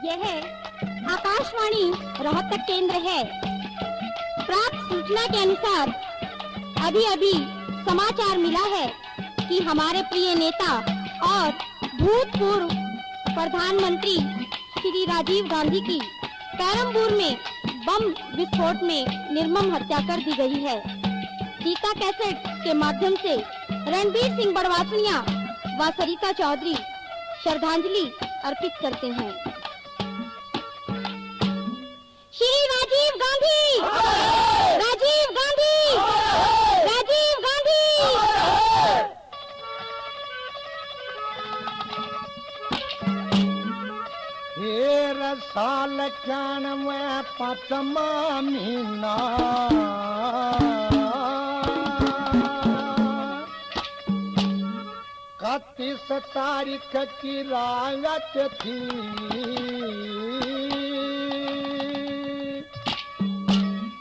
यह आकाशवाणी रोहतक केंद्र है। प्राप्त सूचना के अनुसार अभी समाचार मिला है कि हमारे प्रिय नेता और भूतपूर्व प्रधानमंत्री श्री राजीव गांधी की पेरम्बूर में बम विस्फोट में निर्मम हत्या कर दी गई है। गीता कैसेट के माध्यम से रणबीर सिंह बड़वासनिया व सरिता चौधरी श्रद्धांजलि अर्पित करते हैं। श्री राजीव गांधी, राजीव गांधी, राजीव गांधी। हे रसाल ज्ञान में पचमा मीना इकतीस तारीख की रात थी।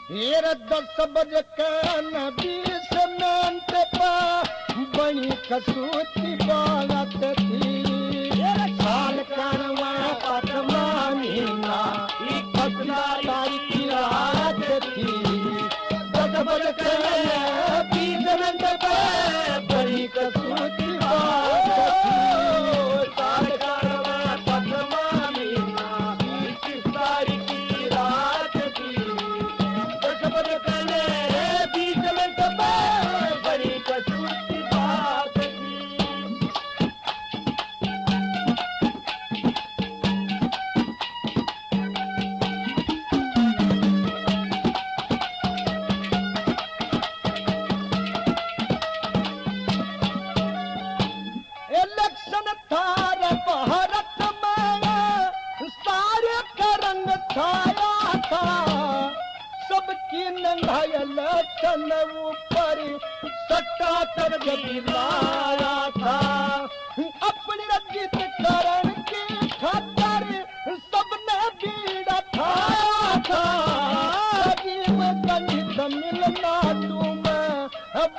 फिर 10 बज के 20 मिनट पर बनी कसूती बात थी। साल करवा पचमा महीना 21 तारीख की रात थी। 10 बज के 20 मिनट पर बनी कसूती तन ऊपर सट्टा कर गिराया था। अपनी रजित करण की खातर सबने बीड़ा खाया था। राजीव गांधी तमिलनाडु में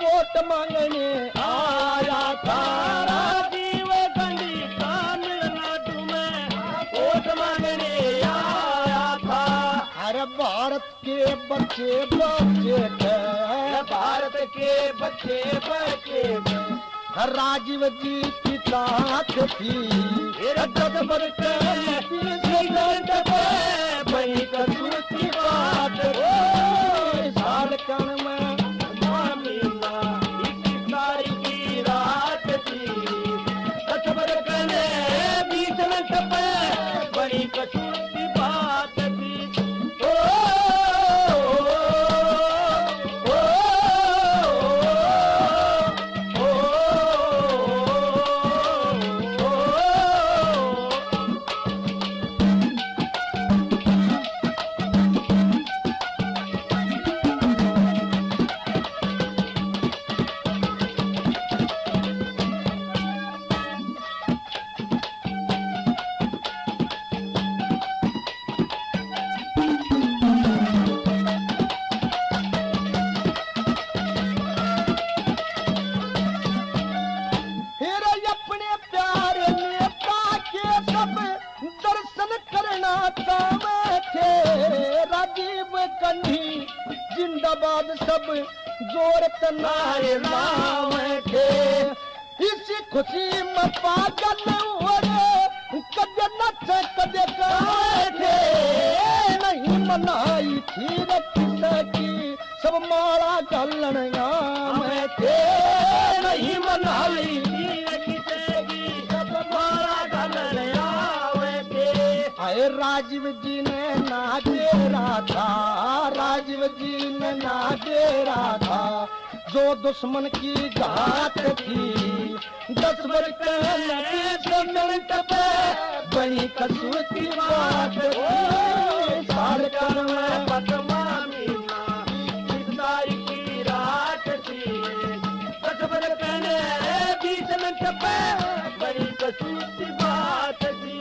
वोट मांगने आया था। राजीव गांधी तमिलनाडु में वोट मांगने आया था। अरे भारत के बच्चे भारत के बच्चे राजीव जी की ताकत थी। 10 बज के 20 मिनट पे बनी कसूती बात। साल कण में मामीना 21 तारीख की रात थी। 10 बज के 20 मिनट पे बनी कसूती बात थी। जिंदाबाद सब जोर तनारे नाम थे। इसी खुशी में पागल हुए कदे नच कदे गाए थे। नहीं मनाई थी रखी की सब मारा गलन में थे। नहीं मनाई थी रखी की सब मारा गलन में थे। आए राजीव जी ने ना डेरा था। राजीव जी ने ना डेरा था जो दुश्मन की घात थी। 10 बज के 20 मिनट पे बनी कसूती बात थी। साल कण में पचमा महीना 21 तारीख की रात थी। 10 बज के 20 मिनट पे बनी कसूती बात थी।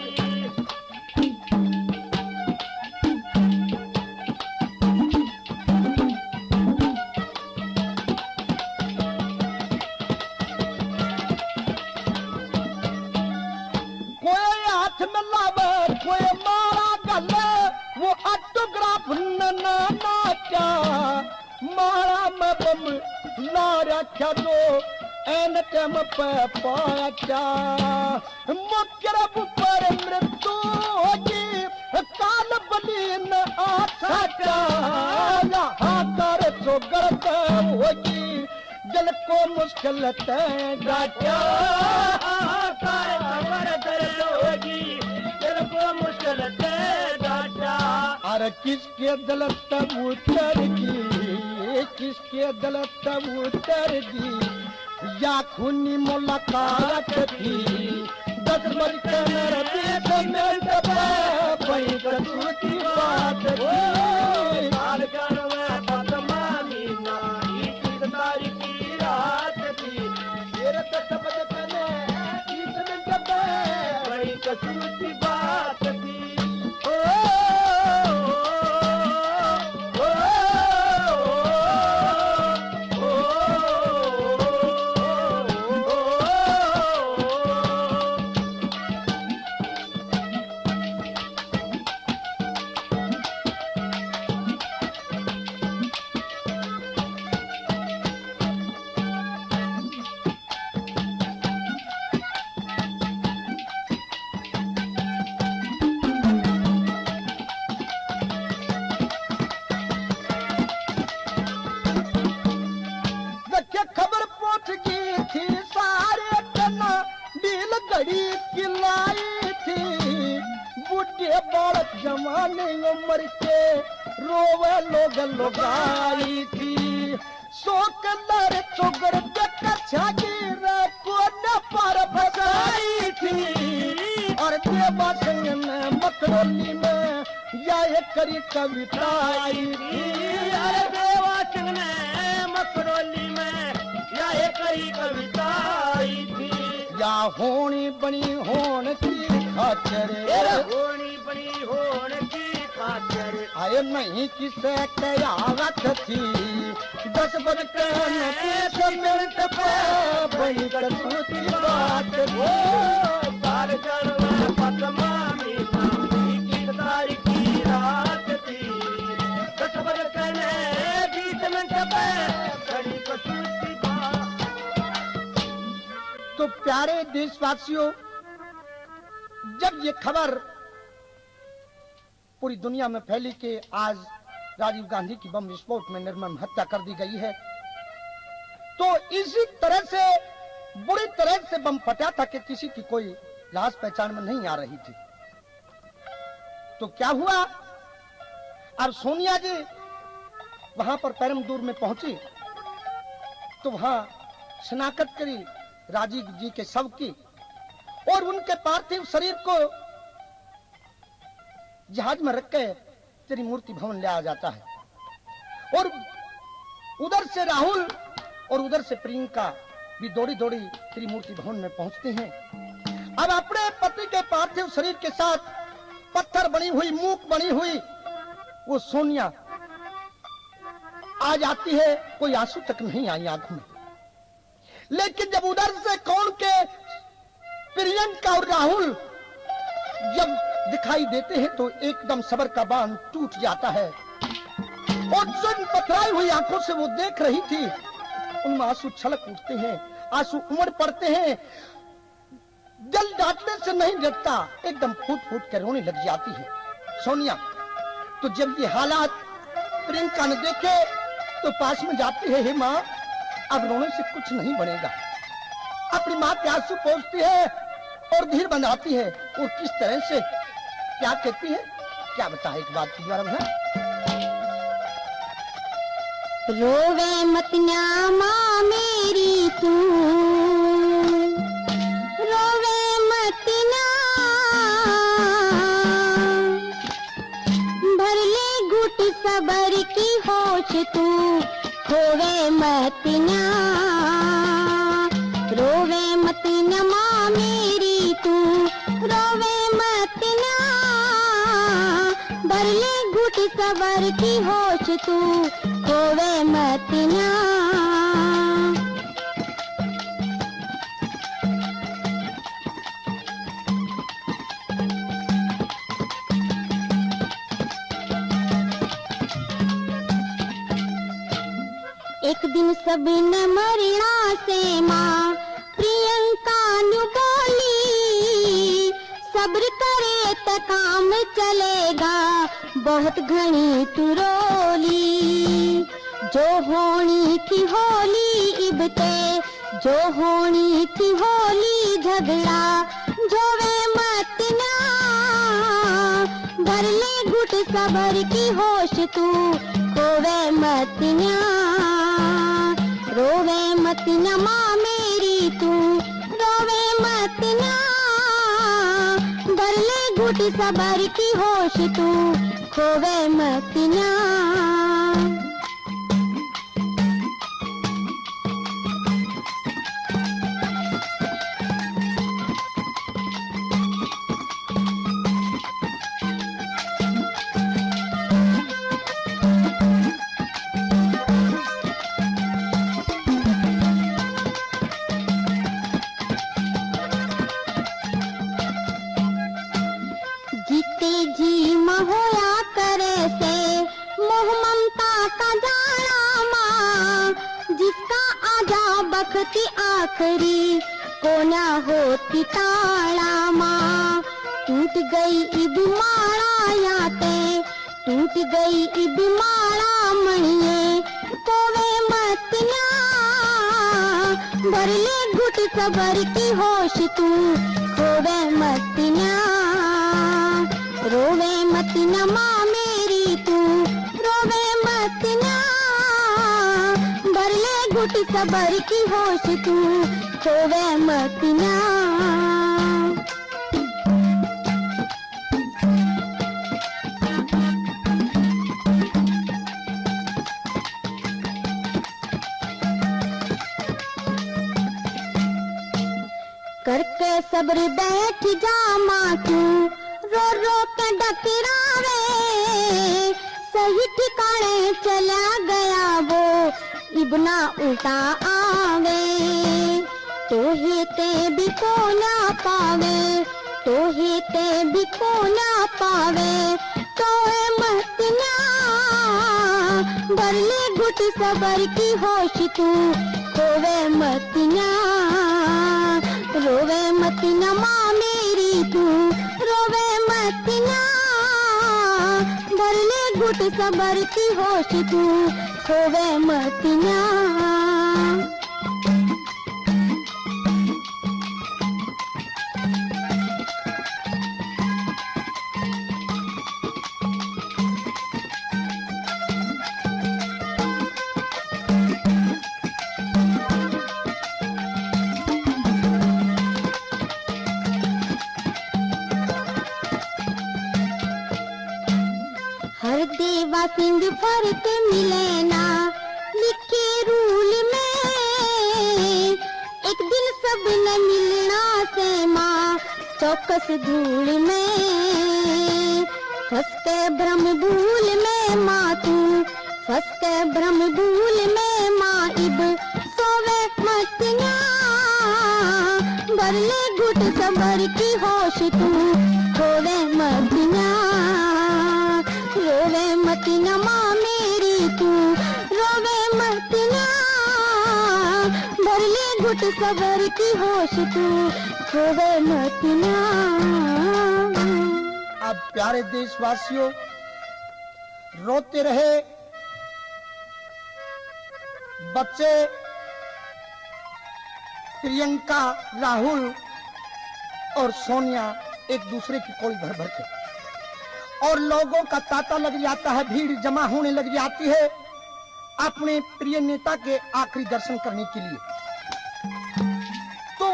कोई ना नाचा मारा में बम लारा क्या दो एन टम पे पाचा मुकरब पर मृत्यु होगी काल बलीन आछा यहाँ कर चोगर होगी जल को मुश्किल तय डाटा कर खबर दर्द होगी दिल को मुश्किल तय डाटा अरे किसके दिल तब उतर दी किसके दिल तब उतर दी या खूनी मुलाकात थी 10 बजकर 20 मिनट पे वही कसूती बात थी काल करवे पद्मा मीना की तारीख की रात थी तेरे 10 बजकर 20 मिनट पे वही कसूती बात थी खबर पहुंच गई थी सारे तना डील घड़ी की लाई थी बुढ़े बालक जमाने उम्र के रोवे लोग लोगाई थी सोकंदर चोगर बेटा छागिर को न पर फसाई थी और देवा संग में मकरोली में या एक करी कविता आई थी अरे देवा सिंह ने मकरोली में या एक कई कविता आई थी या होनी बनी होन की खातिर होनी बड़ी होने की खातिर आए नहीं किसे कयावत थी 10 बजकर 20 मिनट पे बड़ी कसूती बात थी काल करवे पद्मा मीना की तारीख की रात थी 10 बजकर 20 मिनट पे बड़ी कसूती बात तो प्यारे देशवासियों जब ये खबर पूरी दुनिया में फैली कि आज राजीव गांधी की बम विस्फोट में निर्मम हत्या कर दी गई है तो इसी तरह से बुरी तरह से बम फटा था कि किसी की कोई लाश पहचान में नहीं आ रही थी तो क्या हुआ अब सोनिया जी वहां पर परमदूर में पहुंची तो वहां शिनाख्त करी राजीव जी के शव की और उनके पार्थिव शरीर को जहाज में रख के त्रिमूर्ति भवन ले आया जाता है और उधर से राहुल और उधर से प्रियंका भी दौड़ी दौड़ी त्रिमूर्ति भवन में पहुंचते हैं अब अपने पति के पार्थिव शरीर के साथ पत्थर बनी हुई मूक बनी हुई वो सोनिया आ जाती है कोई आंसू तक नहीं आई आंखों में लेकिन जब उधर से कौन के प्रियंका और राहुल जब दिखाई देते हैं तो एकदम सबर का बांध टूट जाता है और सुन पथराई हुई आंखों से वो देख रही थी उनमें आंसू छलक उठते हैं आंसू उमड़ पड़ते हैं जल डांटने से नहीं डरता एकदम फूट फूट कर रोने लग जाती है सोनिया तो जब ये हालात प्रियंका ने देखे तो पास में जाती है हे माँ अब रोने से कुछ नहीं बनेगा अपनी माँ के आंसू पोंछती है और धीर बनाती है और किस तरह से क्या कहती है क्या बता एक बात की द्वारा बना रोवे मत न्यामा मेरी तू रोवे मत ना भर ले घुट सबर की होश तू खोवे मत ना रोवे मत नमा मेरी तू रोवे मत ना भर ले घुट सबर की होश तू खोवे मत ना एक दिन सब न मरना से माँ प्रियंका नु बोली, सब्र करे त काम चलेगा, बहुत घनी तू रोली। जो होनी थी होली इबते, जो होनी थी होली झगड़ा, जोवे मत ना भर ले घुट सबर की होश तू, खोवे मत ना रोवे मत ना माँ मेरी तू, रोवे मत ना भर ले घुट सबर की होश तू, खोवे मत ना। जीते जी महोया करे से मोह ममता का जाना माँ, जिसका आजा बखती आखरी को ना होती ताड़ा माँ। टूट गई इब माड़ा याते, टूट गई इब माड़ा मणिये, कोवे मत ना भर ले घुट सबर की होश तू, खोवे मत ना रोवे मत ना माँ मेरी तू, रोवे मत ना भर ले घुट सबर की होश तू, खोवे मत ना। करके सब्र बैठ जा माँ तू, रो रो के डकरावे, सही ठिकाने चला गया वो इबना उल्टा आवे। तो ही ते भी को ना पावे, तो ही ते भी को ना पावे, तो मत ना भर ले घुट सबर की होश तू, खोवे मत ना रोवे मत ना माँ मेरी तू, रोवे मत ना भर ले घुट सबर की होश तू, खोवे मत ना। हर देवा सिंध फर्क मिले ना लिखे रूल में, एक दिन सब न मिलना से माँ चौकस धूल में। फंस के भ्रम भूल में माँ तू, फंस के भ्रम भूल में माँ इब सोवे मत ना भर ले घुट सबर की होश तू, खोवे मत ना रोवे मत ना माँ मेरी तू, रोवे मत ना भर ले घुट सबर की होश तू, खोवे मत ना। अब प्यारे देशवासियों, रोते रहे बच्चे प्रियंका, राहुल और सोनिया एक दूसरे की कोई भर भर के, और लोगों का तांता लग जाता है, भीड़ जमा होने लग जाती है अपने प्रिय नेता के आखिरी दर्शन करने के लिए। तो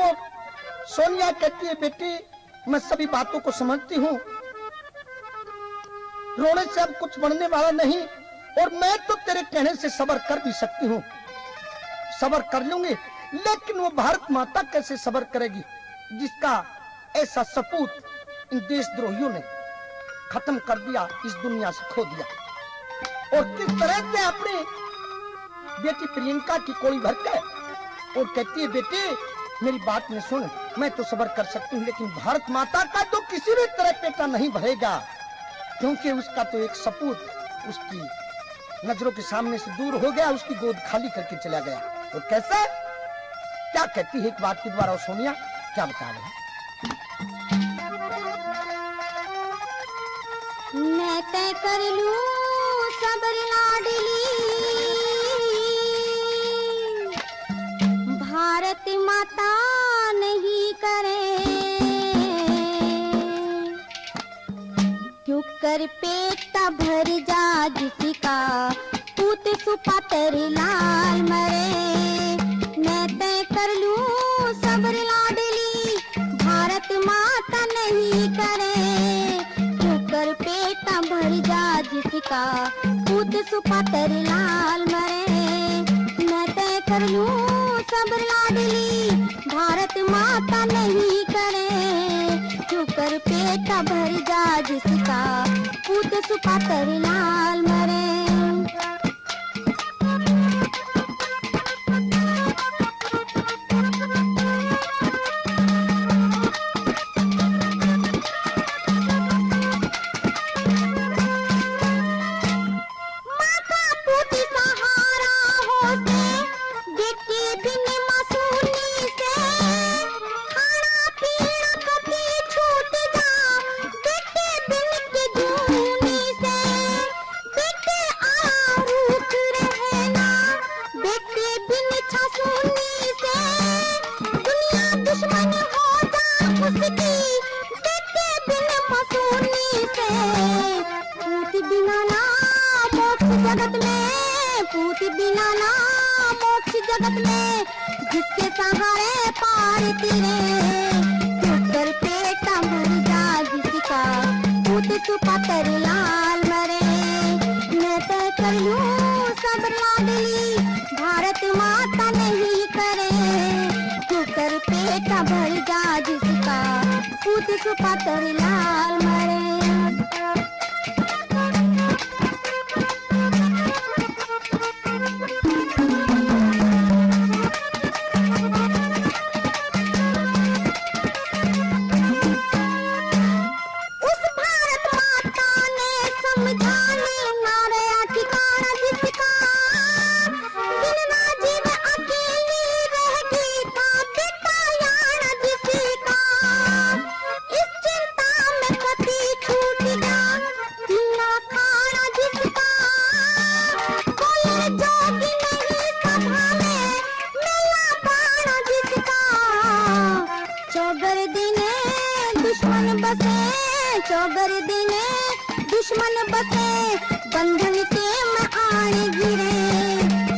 सोनिया कहती है, बेटी मैं सभी बातों को समझती हूँ, रोने से अब कुछ बढ़ने वाला नहीं, और मैं तो तेरे कहने से सब्र कर भी सकती हूँ, सब्र कर लूंगी, लेकिन वो भारत माता कैसे सब्र करेगी जिसका ऐसा सपूत इन देशद्रोहियों ने खत्म कर दिया, इस दुनिया से खो दिया। और किस तरह से अपनी बेटी प्रियंका की कोई भर के और कहती है, बेटी मेरी बात में सुन, मैं तो सब्र कर सकती हूँ, लेकिन भारत माता का तो किसी भी तरह पेटा नहीं भरेगा, क्योंकि उसका तो एक सपूत उसकी नजरों के सामने से दूर हो गया, उसकी गोद खाली करके चला गया। और कैसे, क्या कहती है एक बात के द्वारा सोनिया, क्या बता रहे हैं? मैं तय कर लूं सबर लाडली, भारत माता नहीं करे, क्यों कर पेटा भर जा जिसका, पूत सुपातर लाल मरे। मैं तय कर लूं सबर लाडली, भारत माता नहीं करे, क्यों कर पेटा भर जा जिसका, पूत सुपातर लाल मरे। मैं तय कर लूं सबर लाडली, भारत माता नहीं करे, क्यों कर पेटा भर जा जिसका, पूत सुपातर लाल मरे। जगत में जिसके सहारे पार तिरे, चुकर पेटा भर जा जिसका, पूत सुपातर लाल मरे। मैं तय कर लूं सबर लाडली, भारत माता नहीं करे, चुकर पेटा भर जा जिसका, पूत सुपातर लाल मरे। चौगर दिने दुश्मन बसे, बंधन के में आने गिरे,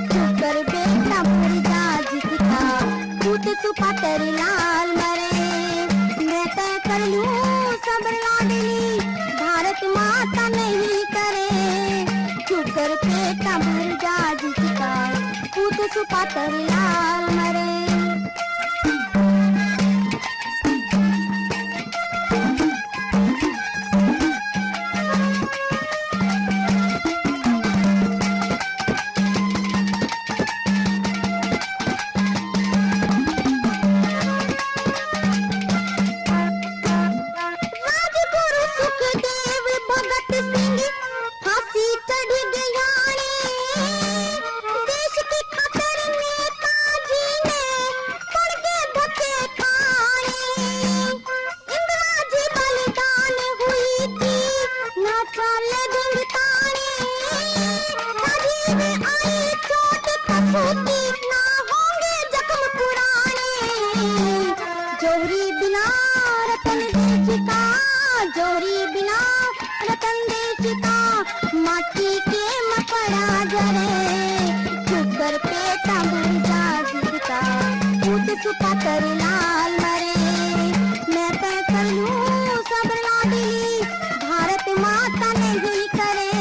चुकर बेटा भर जा जिसका, पूत सुपातर लाल मरे। मैं तय कर लूं सबर लाडली, भारत माता नहीं करे, चुकर बेटा भर जा जिसका, पूत सुपातर लाल मरे। जोरी बिना रतन देशिका, माटी के मपड़ा जरे, चुकर पेटा भर जा जिसका, पूत सुपातर लाल मरे। मैं तय कर लूं सबर लाडली, भारत माता नहीं करे,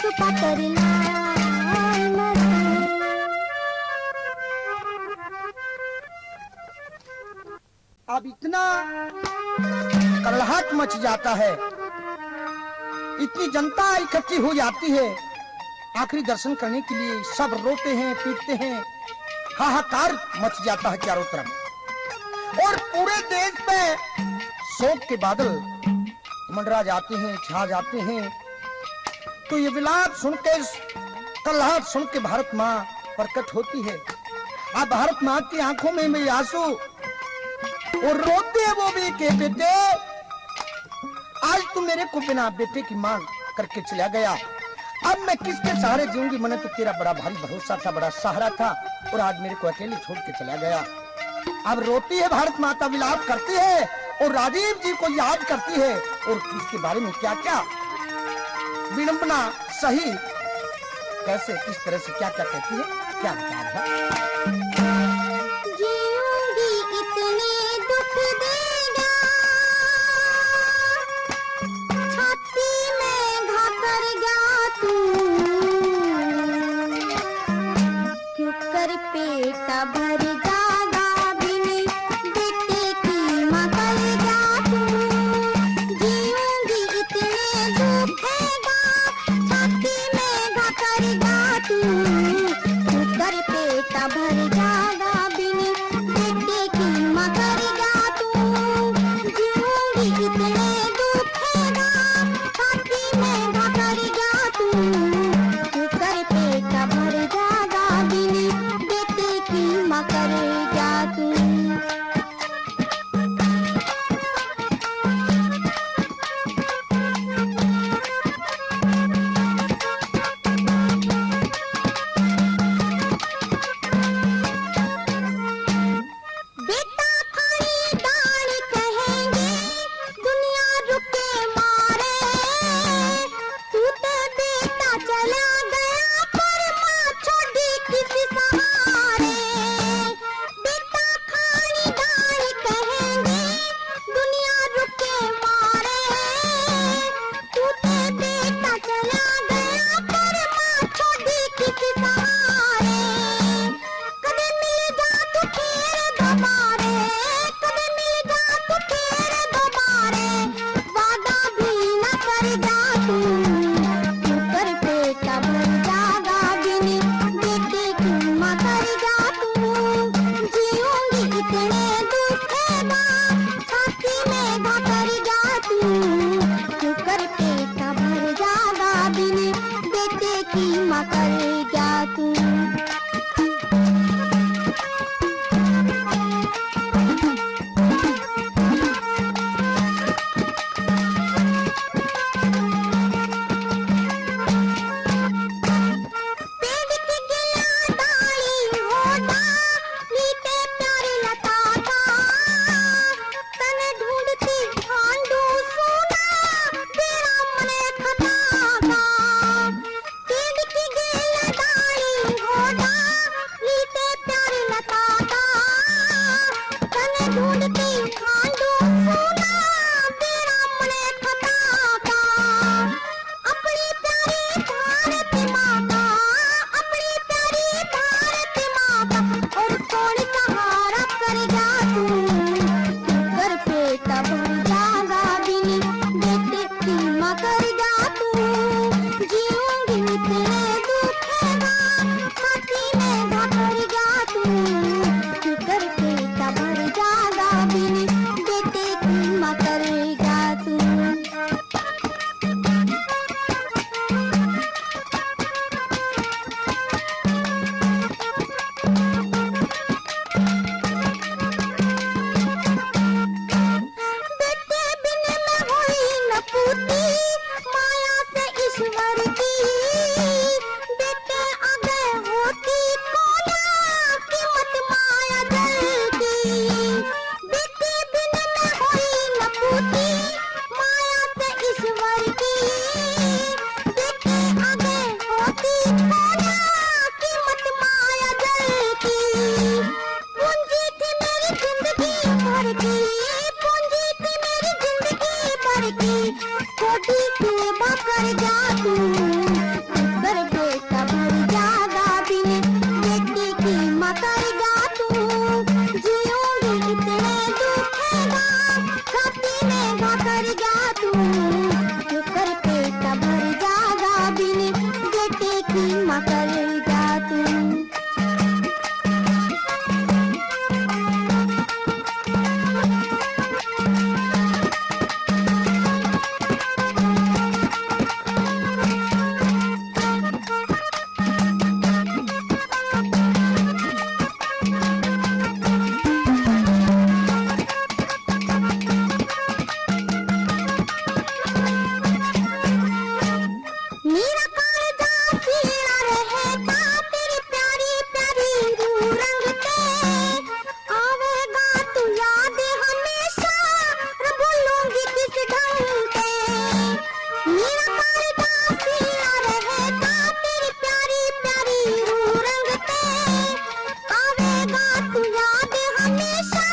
सुपातर लाल मसे। अब इतना कलहट मच जाता है, इतनी जनता इकट्ठी हो जाती है, आखिरी दर्शन करने के लिए सब रोते हैं, पीटते हैं, हाहाकार मच जाता है चारों तरफ और पूरे देश पे शोक के बादल मंडरा जाते हैं, छा जाते हैं। तो ये विलाप सुन के, कलहट सुन के भारत माँ प्रकट होती है। अब भारत माँ की आंखों में मेरे आंसू और रोते हैं वो भी के बेटे, आज तू मेरे को बिना बेटे की मांग करके चला गया, अब मैं किसके सहारे जीऊंगी? मैंने तो तेरा बड़ा भारी भरोसा था, बड़ा सहारा था, और आज मेरे को अकेले छोड़ के चला गया। अब रोती है भारत माता, विलाप करती है और राजीव जी को याद करती है और इसके बारे में क्या क्या विडंबना सही, कैसे किस तरह से क्या क्या कहती है, क्या विचार है। जीऊंगी इतने दुख देगा, छाती में घाकरगा तू, क्यों कर पेटा भर जागा बिनी बेटे की माँ करेगा तू। जीऊंगी इतने दुख देगा, छाती में घाकरगा तू, क्यों कर पेटा भर जागा बिनी बेटे की माँ करेगा तू। जीऊंगी इतने दुख देगा, छाती में घाकरगा तू, क्यों कर पेटा भर जागा बिनी बेटे की माँ करेगा तू। बेटा थानेदार कहेंगे दुनिया रुके मारे, तू तो बेटा चला गया पर माँ छोड़ी किसी सहारे। बेटा थानेदार कहेंगे दुनिया रुके मारे, तू तो बेटा चला गया पर माँ छोड़ी किसी सहारे। कभी मिल जा तू फिर दोबारे, कभी मिल जा तू फिर दोबारे, वादा भी न कर जा तू, क्यों कर पेटा भर जागा बिनी बेटे की माँ कर जा तू। जीऊंगी इतने दुख देगा, छाती में घाकर जा तू, क्यों कर पेटा भर जागा बिनी बेटे की माँ कर जा तू। पेड़ की गिला डाली हो डाली पे प्यारी लता का, तन ढूंढती ढांढू सोना तेरा मने खता का। पेड़ की गिला डाली हो कर जा तू। मेरा कालजा सीना रहेगा तेरी प्यारी प्यारी रूह रंग पे, आवेगा तू याद हमेशा न भूलूंगी किस ढंग पे। मेरा कालजा सीना रहेगा तेरी प्यारी प्यारी रूह रंग पे, आवेगा तू याद हमेशा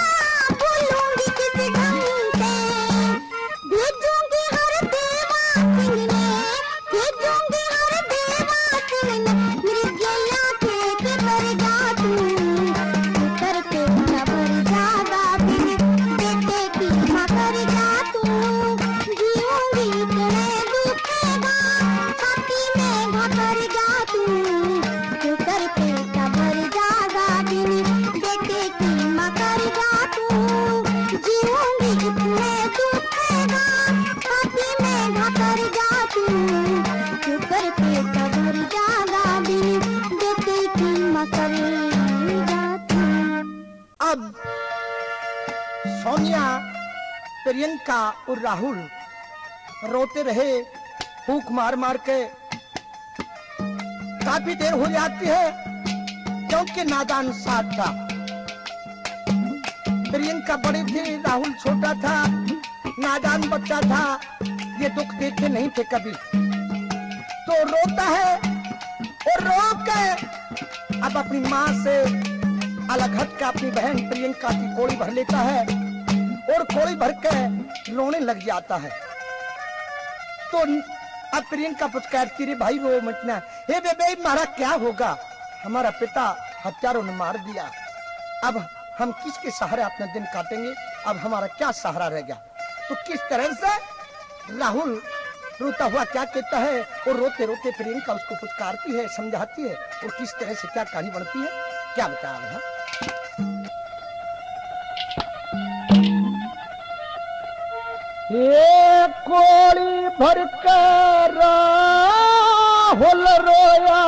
भूलूंगी किस ढंग पे। भेजूंगी हर देवा सिंह ने, भेजूंगी हर देवा सिंह ने, मेरी गैया के पर जा तू। कर पे खबर जागा बिन बेटे की माँ कर जा तू। जीऊंगी तेरे दुखेगा छाती में घकर जा तू। कर पे खबर जागा बिन बेटे की माँ कर जा तू। जीऊंगी तेरे दुखेगा छाती में घकर जा तू। कर पे खबर जागा बिन बेटे की माँ कर जा तू। अब सोनिया, प्रियंका और राहुल रोते रहे फूंक मार मार के। काफी देर हो जाती है क्योंकि नादान साथ था। प्रियंका बड़ी थी, राहुल छोटा था, नादान बच्चा था, ये दुख देखे नहीं थे कभी। तो रोता है और रो के अब अपनी माँ से अलग हट के अपनी बहन प्रियंका की कोड़ी भर लेता है और कोड़ी भर के रोने लग जाता है। तो अब प्रियंका पुचकारती रे भाई रो मत ना, हे बेबे हमारा क्या होगा, हमारा पिता हत्यारों ने मार दिया, अब हम किसके सहारे अपना दिन काटेंगे, अब हमारा क्या सहारा रह गया। तो किस तरह से राहुल रोता हुआ क्या कहता है और रोते रोते प्रियंका उसको पुचकारती है, समझाती है और किस तरह से क्या कहानी बनती है, क्या बताया है। ये कोड़ी भर कर राहुल रोया,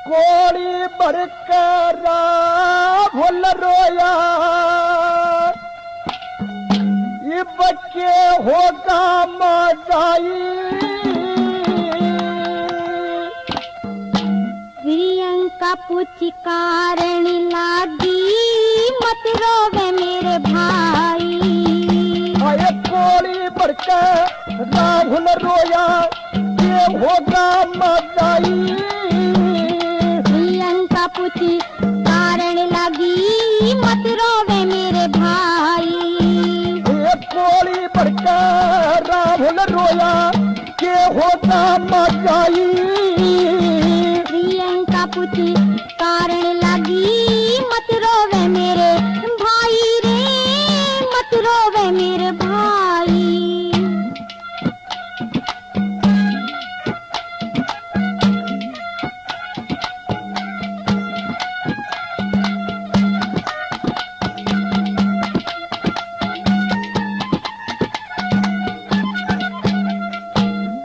कोड़ी भर कर राहुल रोया, ये बच्चे होगा मजाई। प्रियंका पूछी कारण लागी मत रोवे मेरे भाई। आए कोड़ी बढ़कर राहुल रोया, ये होगा मजाई। प्रियंका पूछी कारण लागी मत रोवे मेरे भाई। ये कोड़ी बढ़कर राहुल रोया, ये होगा मजाई। प्रियंका पूछी कारण लागी मत रोवे मेरे भाई रे, मत रोवे मेरे भाई।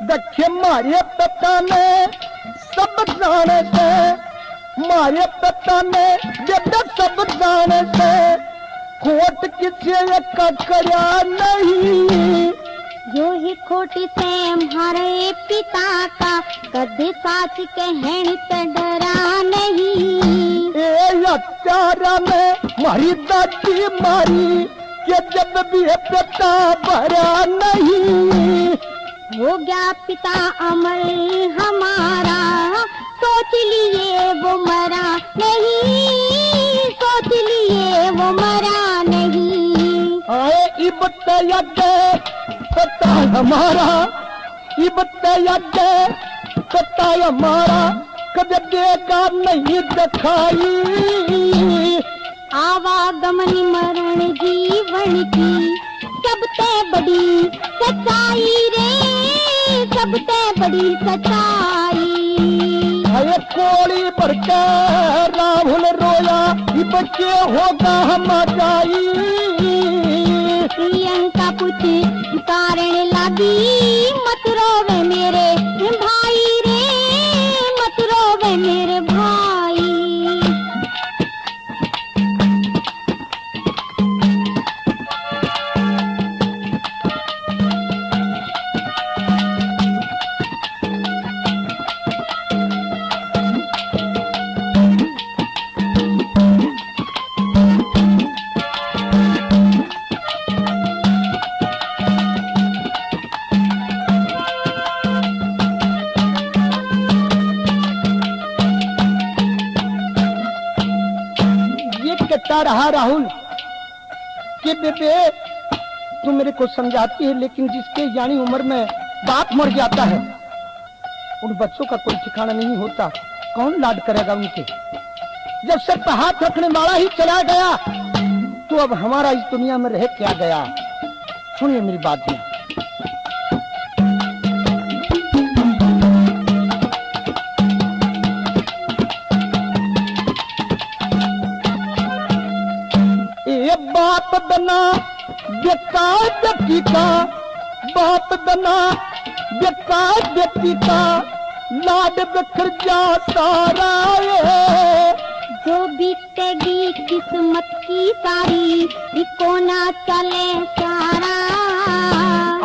देखिए मारे पिता ने सब जाने से, मारे पिता ने जब सब जाने से कोट किसी का करया नहीं। जो ही खोटी से हमारे पिता का कदे साच कहन ते डरा नहीं। ए अत्यारा में मारी दादी मारी के जब भी पिता भरा नहीं। हो गया पिता अमर हमारा, सोच लिए वो मरा नहीं, सोच लिए वो मरा नहीं। आए इबत यज्ञ पिता हमारा, इबत यज्ञ पिता हमारा, कदे देगा नहीं दिखाई। आवागमन मरण जीवन की सबसे बड़ी सच्चाई रे, सबसे बड़ी सच्चाई। अरे कोड़ी पर के राहुल रोया, ये बच्चे होगा हम जाई। प्रियंका कुछ कारण लगी, मत रोवे मेरे भाई रे, मत रोवे मेरे भाई। कहता रहा राहुल कि बेबे तू मेरे को समझाती है, लेकिन जिसके यानी उम्र में बाप मर जाता है, उन बच्चों का कोई ठिकाना नहीं होता, कौन लाड करेगा उनके। जब सर पर हाथ रखने वाला ही चला गया, तो अब हमारा इस दुनिया में रह क्या गया। सुनिए मेरी बात में। बाप बना बेकार बेटी का, बाप बना बेकार बेटी का, लाड बिखर जा सारा। जो बीतेगी किस्मत की सारी, को ना चले सारा।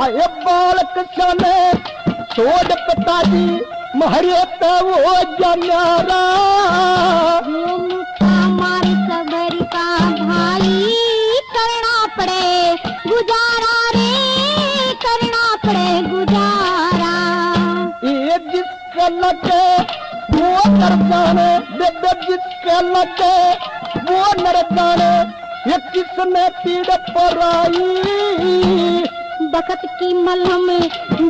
आए बालक चले छोड़ पिताजी, महरे तो वो जन्यारा। हमारे सबर का भाई, करना पड़े गुजारा रे, करना पड़े गुजारा। ये जिसका लगे वो नर जाने, बेबे जिसका लगे वो नर जाने, ये किसने पीड़ पर आई। बखत की मलहम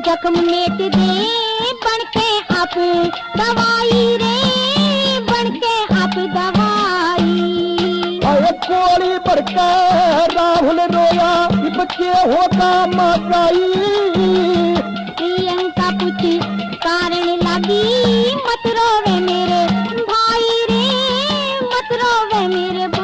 जख्म मेट दे, बनके आप दवाई रे, बनके आप दवाई। अरे कोड़ी पर के राहुल रोया, बच्चे होगा माताई। प्रियंका कुछ कारण लगी, मत रोवे मेरे भाई रे, मत रोवे मेरे भाई।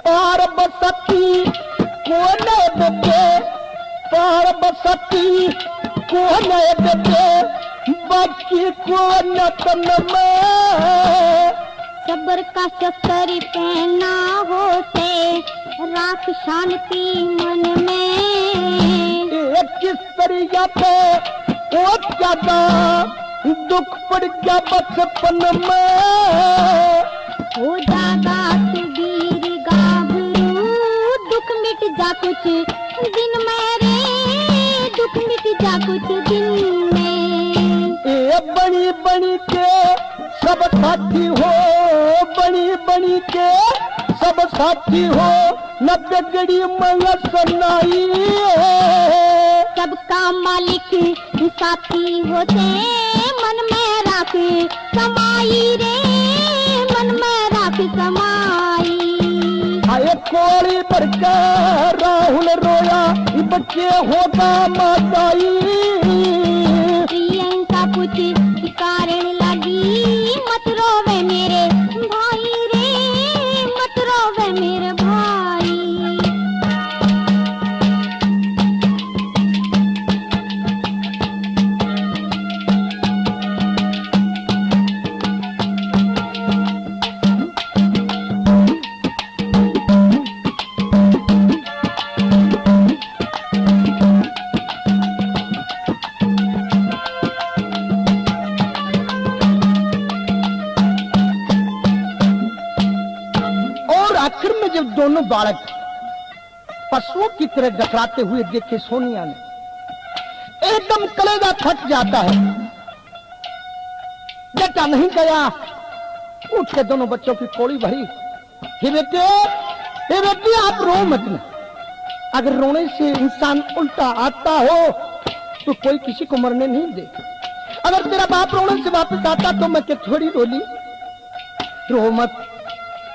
पार बसती कौन देते, पार बसती कौन देते, बाकी कौन तन में। सबर का शस्त्र पहना हो से, राख शांति मन में। किस तरीका पे वो ज्यादा दुख पड़ गया बचपन में। हो जागा तू वीर गाभरू, दुख मिट जा कुछ दिन में रे, दुख मिट जा कुछ दिन में। ये बड़ी बड़ी के सब साथी हो, बड़ी बड़ी के सब साथी हो, न बिगड़ी मैं सुनाई। सबका मालिक साथी होते, मन में राख समाई रे, मन में राख समाई। आए कोड़ी पर के राहुल रोया, बच्चे होगा माताई। प्रियंका कुछ कारण लगी, मत रोवे मेरे भाई रे, मत रोवे मेरे भाई। आखिर में जब दोनों बालक पशुओं की तरह डकराते हुए देखे सोनिया ने, एकदम कलेजा फट जाता है। बेटा नहीं गया। उठ के दोनों बच्चों की कोड़ी भरी। हे बेटे आप रो मत ना। अगर रोने से इंसान उल्टा आता हो तो कोई किसी को मरने नहीं दे। अगर तेरा बाप रोने से वापस आता तो मैं क्या थोड़ी रोली। रो मत।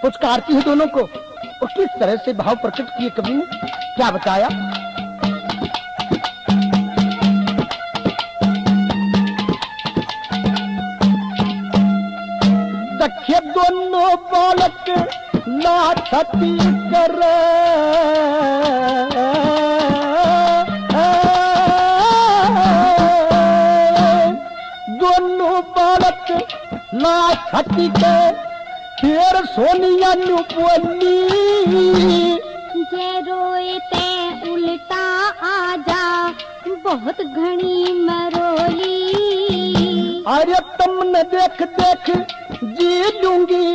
पुचकारती है दोनों को। और किस तरह से भाव प्रकट किए कवि ने, क्या बताया। देखिए दोनों बालक लाछती कर दोनों बालक लाछती के फिर सोनिया नु बोली जे रोए ते उल्टा आजा बहुत घनी मरोली। अरे तुमने देख देख जी लूंगी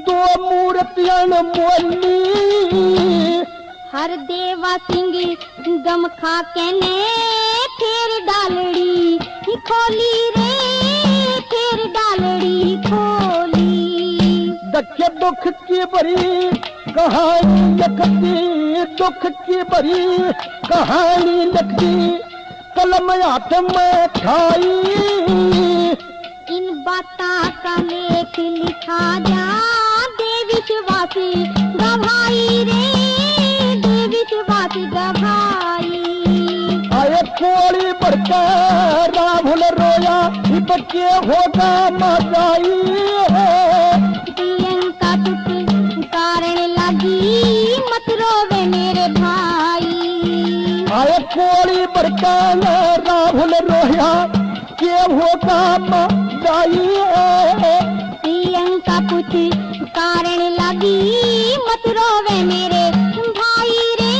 दो मूर्तियां मोली। हर देवा सिंह गम खा के ने फिर डालड़ी खोली रे फिर डालड़ी खोली। दखे दुख की बड़ी कहानी लिखती दुख की बड़ी कहानी लिखती कलम हाथ में खाई। इन बाता का लेख लिखा जा देवी शिवासी गभाई रे देवी शिवासी गभाई। आए कोड़ी बढ़कर राहुल रोया बच्चे होगा मजाई। प्रियंका तुझ कारण लगी मत रोवे मेरे भाई। आए कोड़ी बढ़कर राहुल रोया के होगा मजाई। प्रियंका कुछ कारण लगी मत रोवे मेरे भाई रे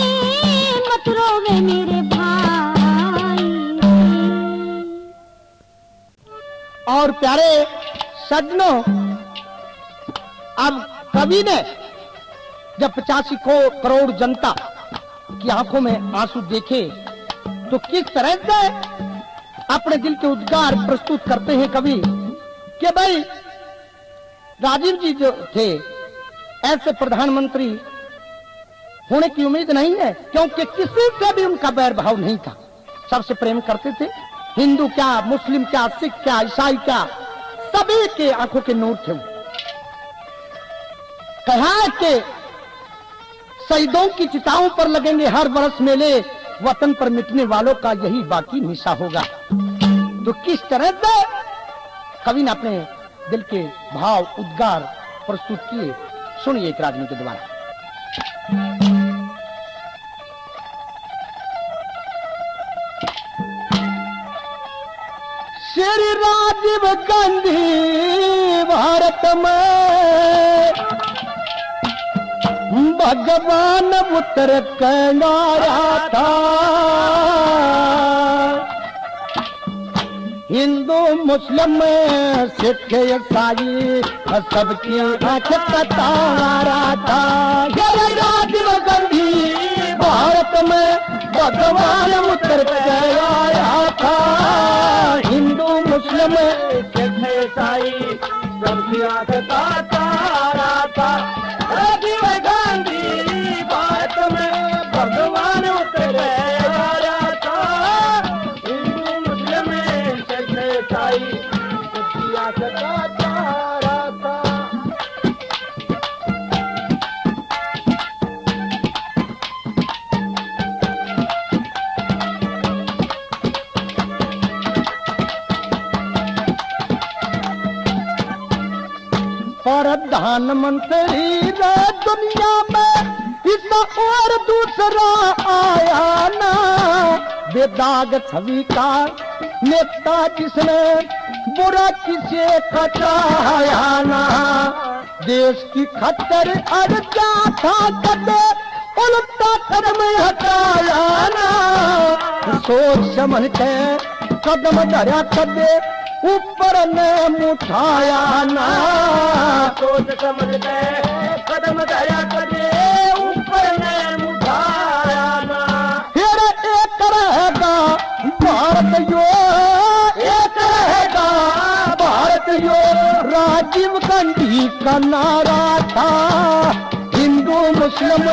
मत रोवे मेरे भाई। और प्यारे सज्जनों, अब कवि ने जब 85 करोड़ जनता की आंखों में आंसू देखे तो किस तरह से अपने दिल के उद्गार प्रस्तुत करते हैं कवि कि भाई राजीव जी जो थे ऐसे प्रधानमंत्री होने की उम्मीद नहीं है, क्योंकि किसी से भी उनका बैर भाव नहीं था। सबसे प्रेम करते थे। हिंदू क्या, मुस्लिम क्या, सिख क्या, ईसाई क्या, सभी के आंखों के नूर थे। कहा कि शहीदों की चिताओं पर लगेंगे हर बरस मेले, वतन पर मिटने वालों का यही बाकी निशा होगा। तो किस तरह से कवि ने अपने दिल के भाव उद्गार प्रस्तुत किए, सुनिए एक राजनी के द्वारा। श्री राजीव गांधी भारत में भगवान उतर कनारा था। हिंदू मुस्लिम सिख ईसाई सबकी आंख का तारा था। राजीव गांधी भारत में भगवान उतर गया था। हिंदू मुस्लिम सिख ईसाई सबकी आंख का तारा था। राजीव गांधी भारत में भगवान उतर गया था। हिंदू मुस्लिम सिख ईसाई सबकी आंख का तारा था। प्रधानमंत्री रे दुनिया में इस और दूसरा आया ना। बेदाग छवि का नेता जिसने बुरा किसे कटाया ना। देश की खतर अड़ता था कदे उल्टा कदम हटाया ना। सोच समझ के कदम धरा कदे ऊपर ने उठाया ना। सोच समझ के कदम धरा कदे ऊपर ने उठाया ना। फिर एक रहेगा भारत यो, एक रहेगा भारत यो राजीव गांधी का नारा था, हिंदू मुस्लिम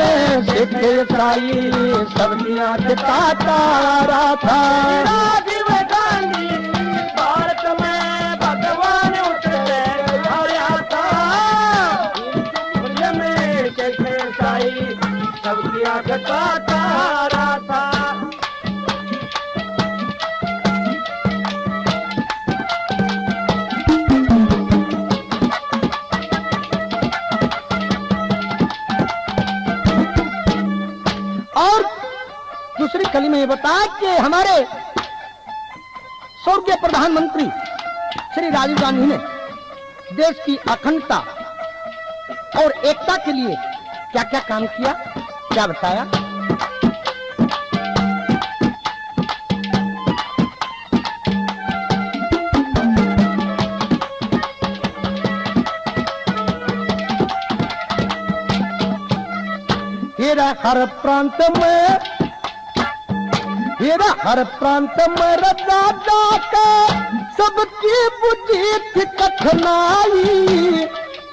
सिख ईसाई सबकी आंख का तारा था। राजीव गांधी भारत में भगवान उतरे आया था, दुनिया में कैसे ईसाई सबकी आंख का तारा था। और दूसरी कली में ये बताया कि हमारे स्वर्गीय प्रधानमंत्री श्री राजीव गांधी ने देश की अखंडता और एकता के लिए क्या क्या काम किया, क्या बताया। हेरा हर प्रांत में, हेरा हर प्रांत में रजा जाके सबकी बुद्धि थी कठिनाई,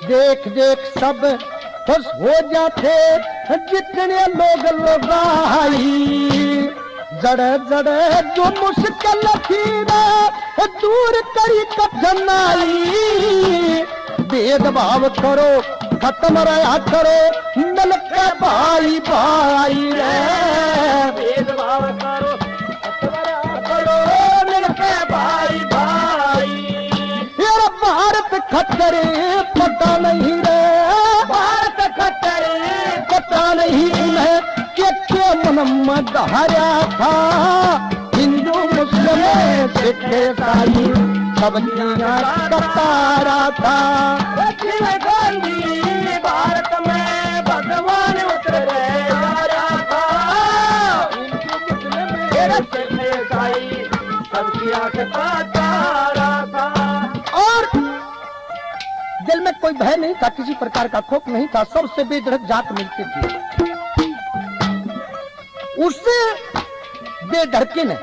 देख देख सब खुश हो जाते जितने लोग आई। जड़े जड़े जो मुश्किल थी रे दूर करी कठिनाई, भेदभाव करो खत्म रहा करो मिलकर भाई भाई रे, भेदभाव करो करो मिलकर भाई भाई। ये भारत खतरे पता नहीं रे, भारत खतरे पता नहीं उन्हें के मन में धारा था, हिंदू मुस्लिम सिख ईसाई सबकी आंख का तारा था। राजीव गांधी भारत में भगवान उतरे आया था, मेरे सिख ईसाई सबकी आंख का तारा था। और दिल में कोई भय नहीं था, किसी प्रकार का खौफ नहीं था, सबसे बेधड़क जात मिलती थी। उससे बेधड़के ने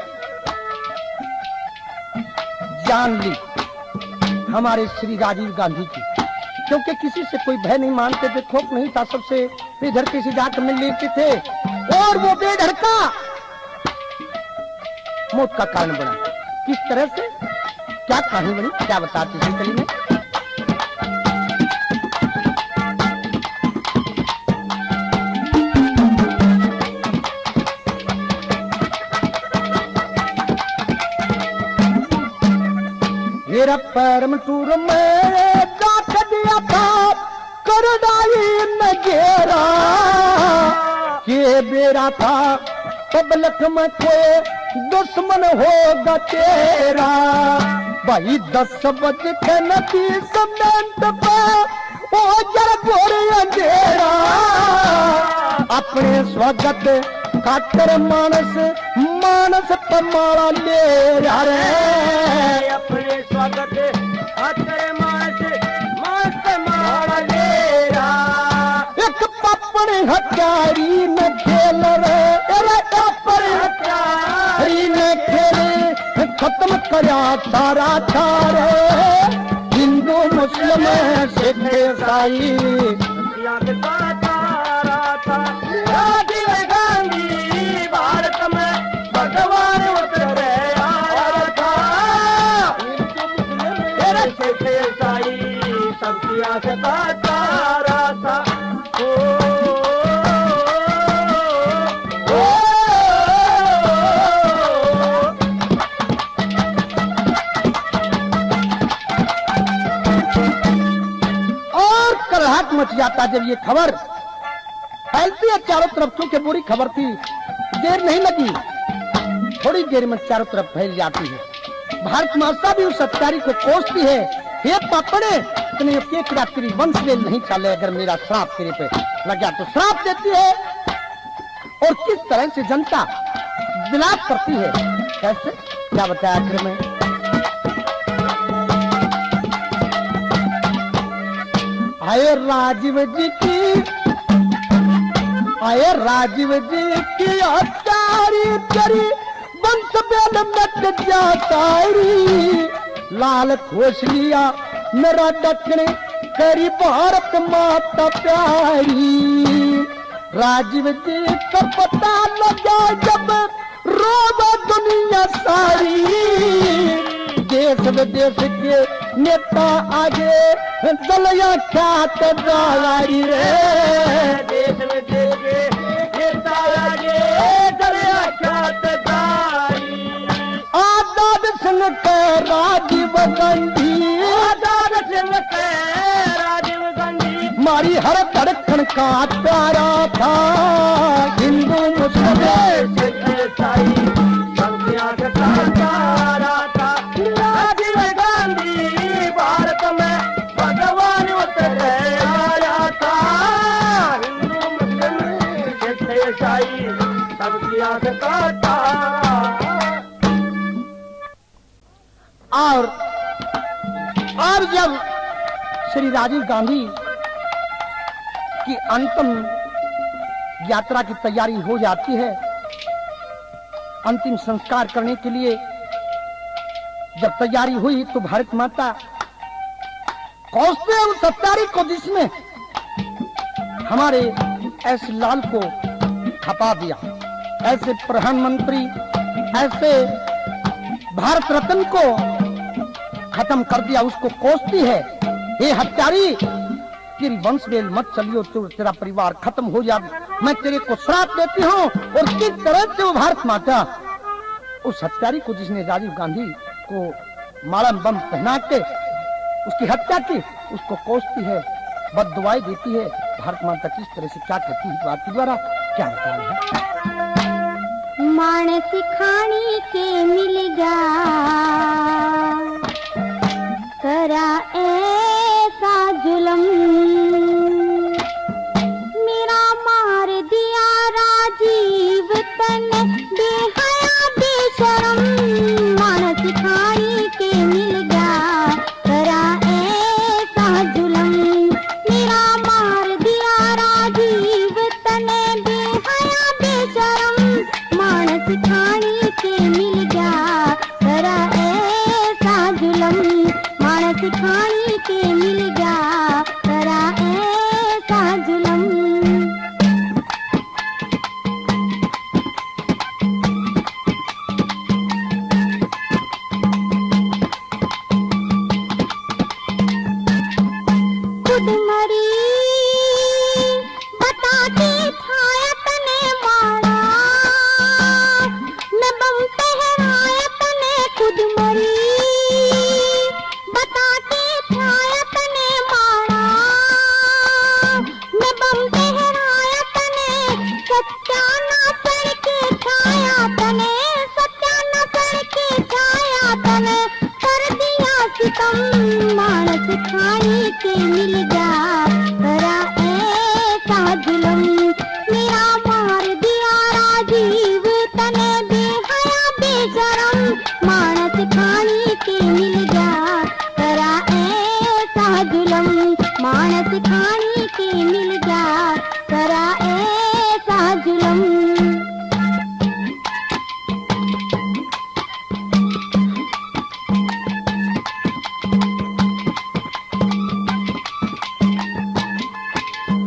जान ली हमारे श्री राजीव गांधी की, क्योंकि किसी से कोई भय नहीं मानते थे, खौफ नहीं था, सबसे बेधड़के से जाकर मिल लेते थे। और वो बेधड़का मौत का कारण बना। किस तरह से, क्या कहानी बनी, क्या बताती इसी कली में। मेरा परम टूर में जाट दिया था करडाई नगेरा, ये बेरा था पब्लिक में कोई दुश्मन होगा तेरा। भाई 10 बजे के 30 मिनट पे ओ जरा गोरे अंधेरा, अपने स्वागत खातर मानस मानस पमाड़ा ले रे, अपने स्वागत खातर मानस मानस पमाड़ा ले रहा। एक पपड़ हथियारी न खेल रे, अरे पपड़ हथियारी न खेल खत्म करा सारा थारे, हिंदू मुस्लिम सिख ईसाई याद का तारा था। राजीव गांधी भारत में भगवान उतरे आया था, मेरे सिख ईसाई सबकी आंख का तारा था। और कलहट मच जाता जब ये खबर फैलती है चारों तरफ, क्योंकि बुरी खबर थी, देर नहीं लगी, थोड़ी देर में चारों तरफ फैल जाती है। भारत माता भी उस हत्यारी को कोसती है, हे पापड़े तने एक रात्रि वंश ले नहीं चले, अगर मेरा श्राप तेरे पे लग गया तो श्राप देती है। और किस तरह से जनता विलाप करती है, कैसे, क्या बताया आखिर में। आए राजीव जी की, आए राजीव जी की हत्यारी करी, वंश बेल मिट जा सारी, लाल खोस लिया मेरा दक्षिण करी भारत माता प्यारी। राजीव जी को पता लगा जब रोवा दुनिया सारी, देश विदेश के नेता आगे दलिया ख्यात दारी रे। देश विदेश के नेता आगे दलिया ख्यात दारी। आजाद सिंह के राजीव गांधी, आजाद सिंह के राजीव गांधी, मारी हर धड़कन का प्यारा था। हिंदू मुस्लिम सिख ईसाई सबकी आंख का तारा था। राजीव गांधी भारत में भगवान उतर आया था। हिंदू मुस्लिम सिख ईसाई सबकी आंख का तारा। और जब श्री राजीव गांधी की अंतिम यात्रा की तैयारी हो जाती है, अंतिम संस्कार करने के लिए जब तैयारी हुई तो भारत माता कौशले उस 7 तारीख को जिसमें हमारे ऐसे लाल को खपा दिया, ऐसे प्रधानमंत्री, ऐसे भारत रत्न को खत्म कर दिया, उसको कोसती है, हे हत्यारी तेरी वंशवेल मत चलियो तो तेरा परिवार खत्म हो जाए, मैं तेरे को श्राप देती हूँ। और किस तरह से वो भारत माता उस हत्यारी को जिसने राजीव गांधी को माला बम पहना के उसकी हत्या की, उसको कोसती है, बद्दुआएं देती है। भारत माता किस तरह से क्या करती है बात के द्वारा क्या बता रहे हैं। मानस खानी के मिल जा करा ऐसा जुलम, मेरा मार दिया राजीव तन बेहया बेशरम। मानस खानी के मिल जा करा ऐसा जुलम, मेरा मार दिया राजीव तन बेहया बेशरम। मानस खानी के मिल जा करा ऐसा जुलम, मानस खानी के मिल जा करा ऐसा जुलम। खुद मरी बताती थाया तने मारा, मैं बम पहराया तने खुद मरी बताती थाया तने मारा, मैं बम पहराया तने सच्चा ना सड़ के छाया तने, सच्चा ना सड़ के छाया तने कर दिया सितम। मानस खानी के मिल जा करा ऐसा जुलम, मेरा मार दिया राजीव तने बेहया बेशरम। मानस खानी के मिल जा करा ऐसा जुलम, मानस खानी के मिल जा करा ऐसा जुलम।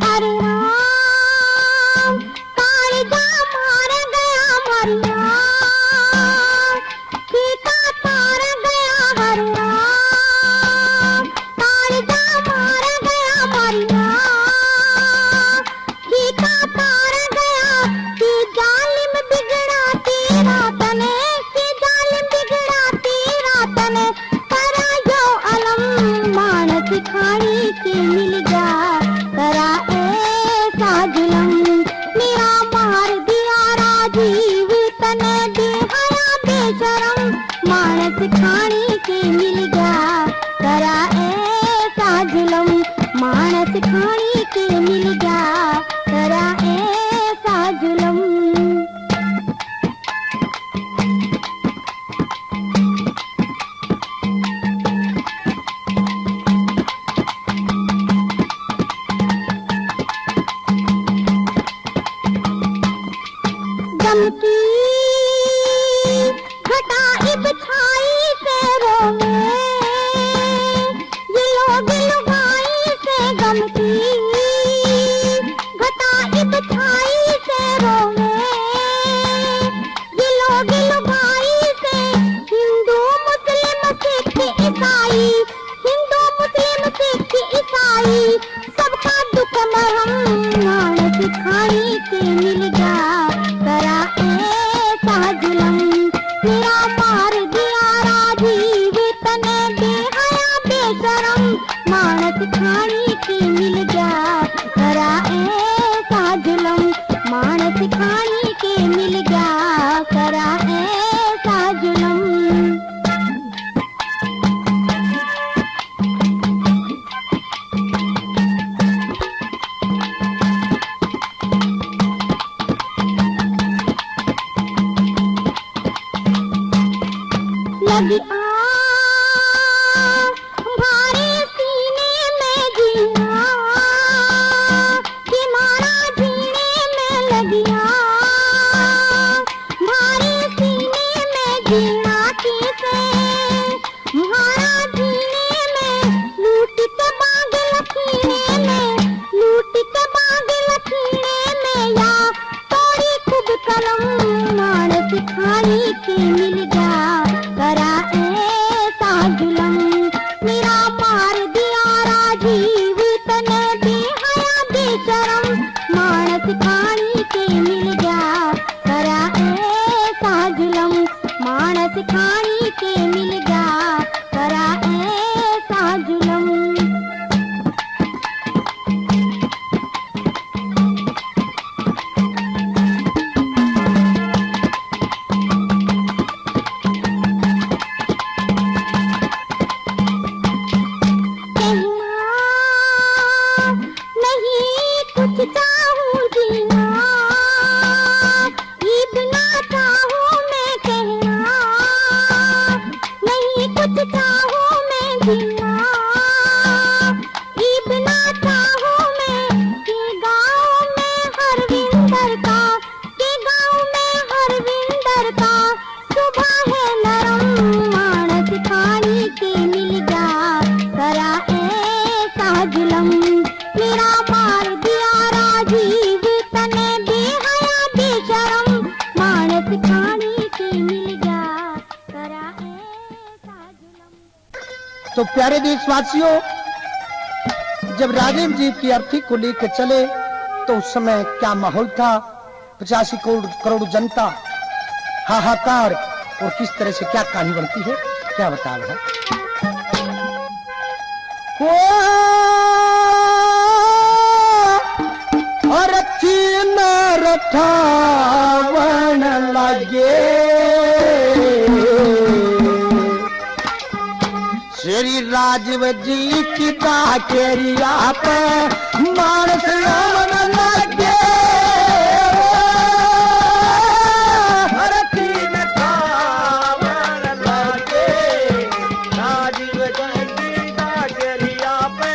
हरे राम कालिजा मार गया मरिया, सीता तार गया हरे राम कालिजा मार गया मरिया, सीता तार गया। कि जालिम बिगड़ा तेरा तने, कि जालिम बिगड़ा तेरा तने करा यो अलम। मानस खानी के मिल जा करा ऐसा जुलम, मेरा मार दिया राजीव तने बेहया बेशरम। मानस खानी के मिल जा करा ऐसा जुलम, मानस खानी के मिल जा करा ऐसा जुलम। दम की घटा इब छाई से रोवे, भाई, हिंदू मुस्लिम सिख ईसाई, सबका दुख मरहम मानस खाने के मिल गया, करा ऐसा जुलम, मेरा मार दिया राजीव तने बेहया बेशरम, मानस खाने के मिल गया, करा ऐसा जुलम, मानस खाने के मिल गया, करा ऐसा जुलम। लगी आग भारे सीने में जीना, कि मारा जीने में लगी आग भारे सीने में जीना, किसे मारा जीने में, लूट के बाग लखीने में, लूट के बाग लखीने में, या तोड़ी खुद कलम, मानस खाने के मिल गया, करा ऐसा जुलम, मेरा मार दिया राजीव तने बेहया बेशरम, मानस खाने के मिल गया, करा ऐसा जुलम, मानस खाने के मिल गया, करा ऐसा जुलम। नहीं कुछ चाहूं जीना, इतना चाहूं मैं कहना, नहीं कुछ चाहूं मैं जीना, इतना चाहूं मैं, कि गाँव में हरविंदर का, कि गाँव में हरविंदर का, सुबह है नरम, मानस खाने के मिल गया, करा ऐसा जुलम, मेरा मार दिया राजीव तने बेहया बेशरम, मानस खाने के मिल गया, करा ऐसा जुलम। तो प्यारे देशवासियों, जब राजीव जी की अर्थी को लेकर चले तो उस समय क्या माहौल था, 85 करोड़ जनता, हाहाकार, और किस तरह से क्या कहानी बनती है, क्या बता रहा और चीन रठावन लगे, श्री राजीव जी की ताकेरिया पे मानस रावण लगे, हर तीन रावण लगे, राजीव जी ताकेरिया पे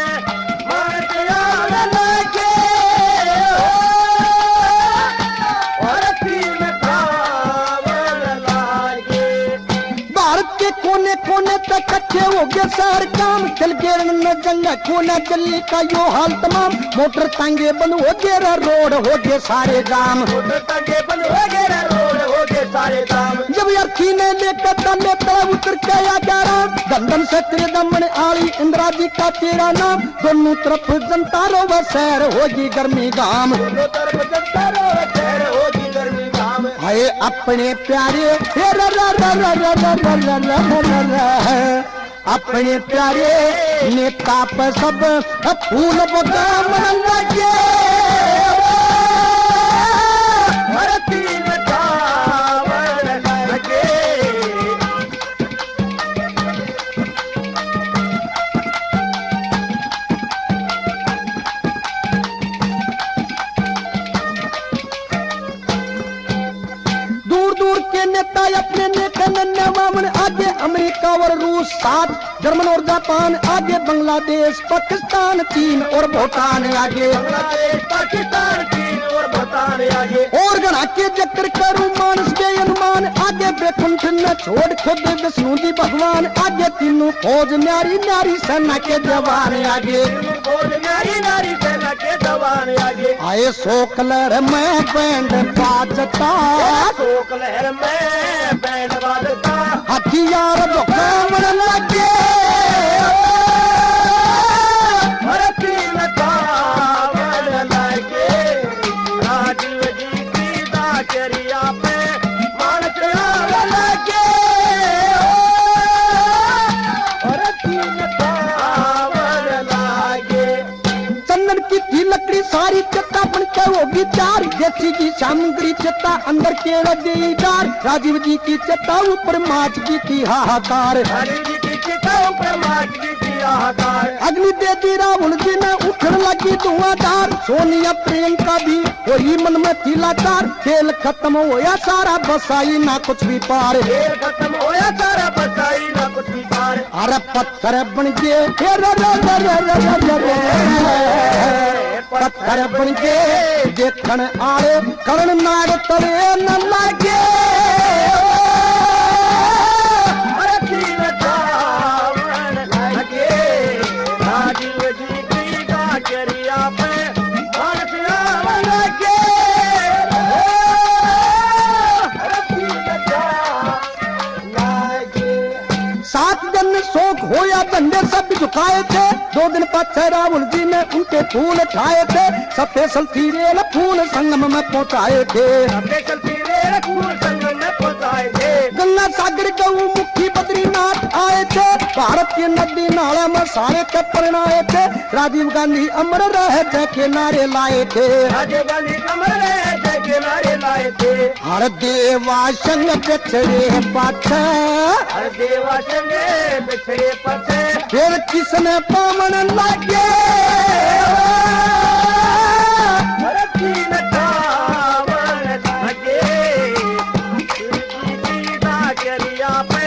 मानस रावण लगे, हर तीन रावण लगे। भारत के कोने कोने तक इकट्ठे हो गए सारे काम, चल के जंगा कोना चली का यो हाल तमाम, मोटर तांगे बंद हो गए, रोड हो गए सारे जाम, मोटर तांगे बंद हो गए, रोड हो गए सारे जाम, जब अर्थी ने लेकर तले तला उतर के आ जा रहा, दमदम से तेरे दमन आली इंदिरा जी का तेरा नाम, दोनों तरफ जनता रो शहर होगी गर्मी घाम, दोनों तरफ जनता रो शहर होगी गर्मी घाम, आए अपने प्यारे अपने प्यारे नेता पर सब फूल बगाम लगे, हर तीन रावण लगे। दूर दूर के नेता अपने नेता नन्हे वामन आगे, अमेरिका और रूस साथ, जर्मन और जापान आगे, बांग्लादेश पाकिस्तान चीन और भूटान आगे, बांग्लादेश पाकिस्तान चीन और भूटान आगे, और गणा के चक्कर करूं मानस के अनुमान आगे, बेकुंठ न छोड़ खुद विष्णु जी भगवान आगे, तीनों फौज न्यारी न्यारी सेना के जवान आगे, फौज नारी नारी सेना के जवान आगे, आए शोक लहर में बैंड बाजता, शोक लहर में बैंड बाजता, हथियार दुकान लगे, सारी चित्ता बन के होगी चार, देसी की सामग्री चित्ता अंदर के रजीदार, राजीव जी की चित्ता ऊपर माच की थी हाहाकार, राजीव जी की चिता ऊपर माच की थी हाहाकार, अग्नि दे दी राहुल जी ने उठन लगी धुआंधार, सोनिया प्रियंका भी वही मन में थी लाचार, खेल खत्म होया सारा बसाई ना कुछ भी पार, खेल खत्म होया सारा बचाई ना कुछ भी पार, अरे पत्थर बन गए पत्थर बन के देखन आए करण नाग तले न लागे, अरे तीन चावल लगे राजीव जी की गाजरिया पे मानस रावण लगे, अरे तीन चावल लगे। 7 दिन शोक होया झंडे सब झुकाए थे, 2 दिन पत्थर राहुल जी ने उनके फूल उठाए थे, सफेद तीरेल फूल संगम में पहुंचाए थे, स्पेशल तीरे फूल संगम में पहुंचाए थे, गंगा सागर गऊ मुखी बद्रीनाथ आए थे, भारत की नदी नाला में सारे के परिणाए थे, राजीव गांधी अमर रहे जय के नारे लाए थे, राजीव गांधी अमर रहे जय के नारे लाए थे, हर देवा संग बिछड़े पाथर, हर देवा संगे बिछड़े पथे, फिर किसने पावन लागे, हर तीन चावल लगे, तुलसी की गाजरिया पे